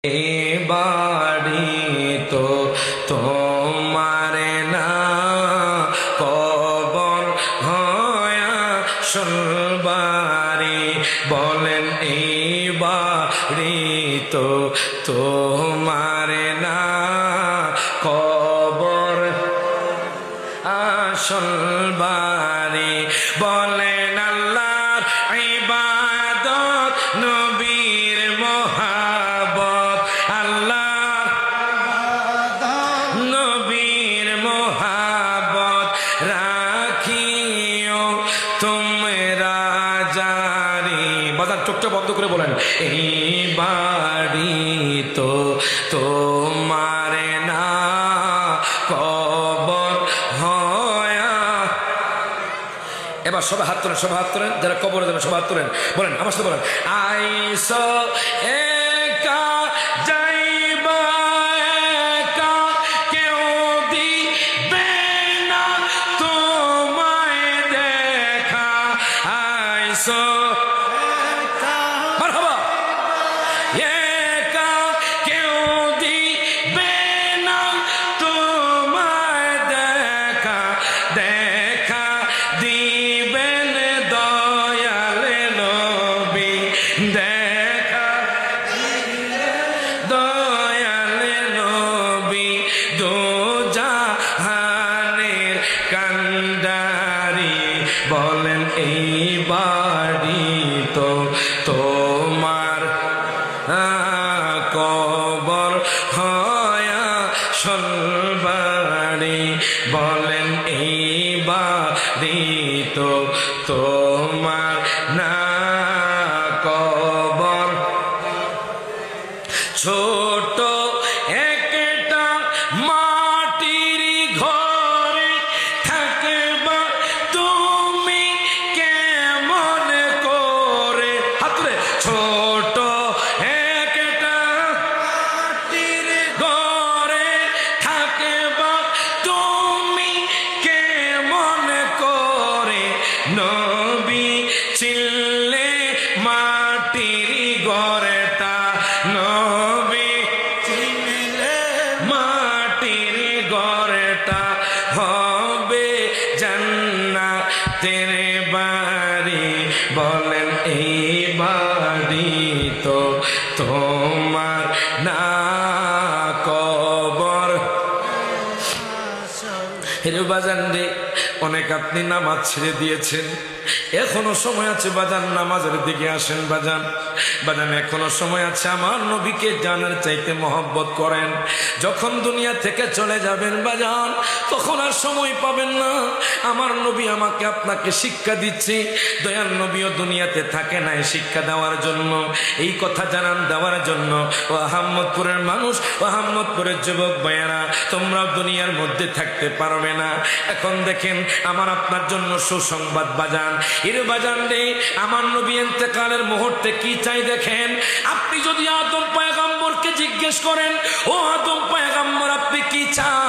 এই বাড়ি তো তোমার না, কবর হয়া সলবারি। বলেন এই বাড়ি তো তোমার না, কবর আসল বাড়ি। বলেন আল্লাহর ইবাদত, নবীর মোহাব্বত, আল্লাহ নবীর মোহাব্বত রাখিও তোমরা জারি। বাজার চোখটা বন্ধ করে বলেন এই বাড়ি তো তোমার না, কবর হয়া। এবার সবাই হাত তোলেন, সবাই হাত তোলেন, যারা কবরে যাবেন সবাই হাত তোলেন, বলেন আমার সাথে বলেন আইসো একা যাইবা একা, কেউ দিবে না তোমায় দেখা। আইসো মারহাবা, একা কেউ দিবে না তোমায় দেখা। দেখা দিবেন দয়াল নবী, দেখা দয়াল নবী, দো জাহানের কান্ডারি। বলেন এই বাড়ি তো তোমার, কবর হয়া সলবারি। বলেন এই বাড়ি তো তোমার না, কবর ছোট একটা মাটির ঘরে থাকবা তুমি কেমন করে। হাতরে ছোট একটা মাটির ঘরে থাকবা তুমি কেমন করে। নবী চিনলে মাটির ঘরটা, নবী চিনলে মাটির ঘরটা হবে জান্নাতের বাড়ি। বলেন এই বাড়ি তো তোমার না, কবর হেরে বাজান রে। অনেক আপনি নামাজ ছেড়ে দিয়েছেন, এখনো সময় আছে বাজান, নামাজের দিকে আসেন বাজান। বাজান এখনো সময় আছে, আমার নবীকে জানার চাইতে মহব্বত করেন। যখন দুনিয়া থেকে চলে যাবেন বাজান, তখন আর সময় পাবেন না। আমার নবী আমাকে আপনাকে শিক্ষা দিচ্ছে, দয়াল নবীও দুনিয়াতে থাকে নাই শিক্ষা দেওয়ার জন্য, এই কথা জানান দেওয়ার জন্য। ও আহম্মদপুরের মানুষ, ও আহম্মদপুরের যুবক ভাইয়েরা, তোমরাও দুনিয়ার মধ্যে থাকতে পারবে না। এখন দেখেন আমার আপনার জন্য সুসংবাদ বাজান। এর বাজান রে, আমার নবী ইন্তেকালের মুহূর্তে কি চাই দেখেন। আপনি যদি আদম পয়গম্বরকে জিজ্ঞেস করেন, ও আদম পয়গম্বর আপনি কি চান,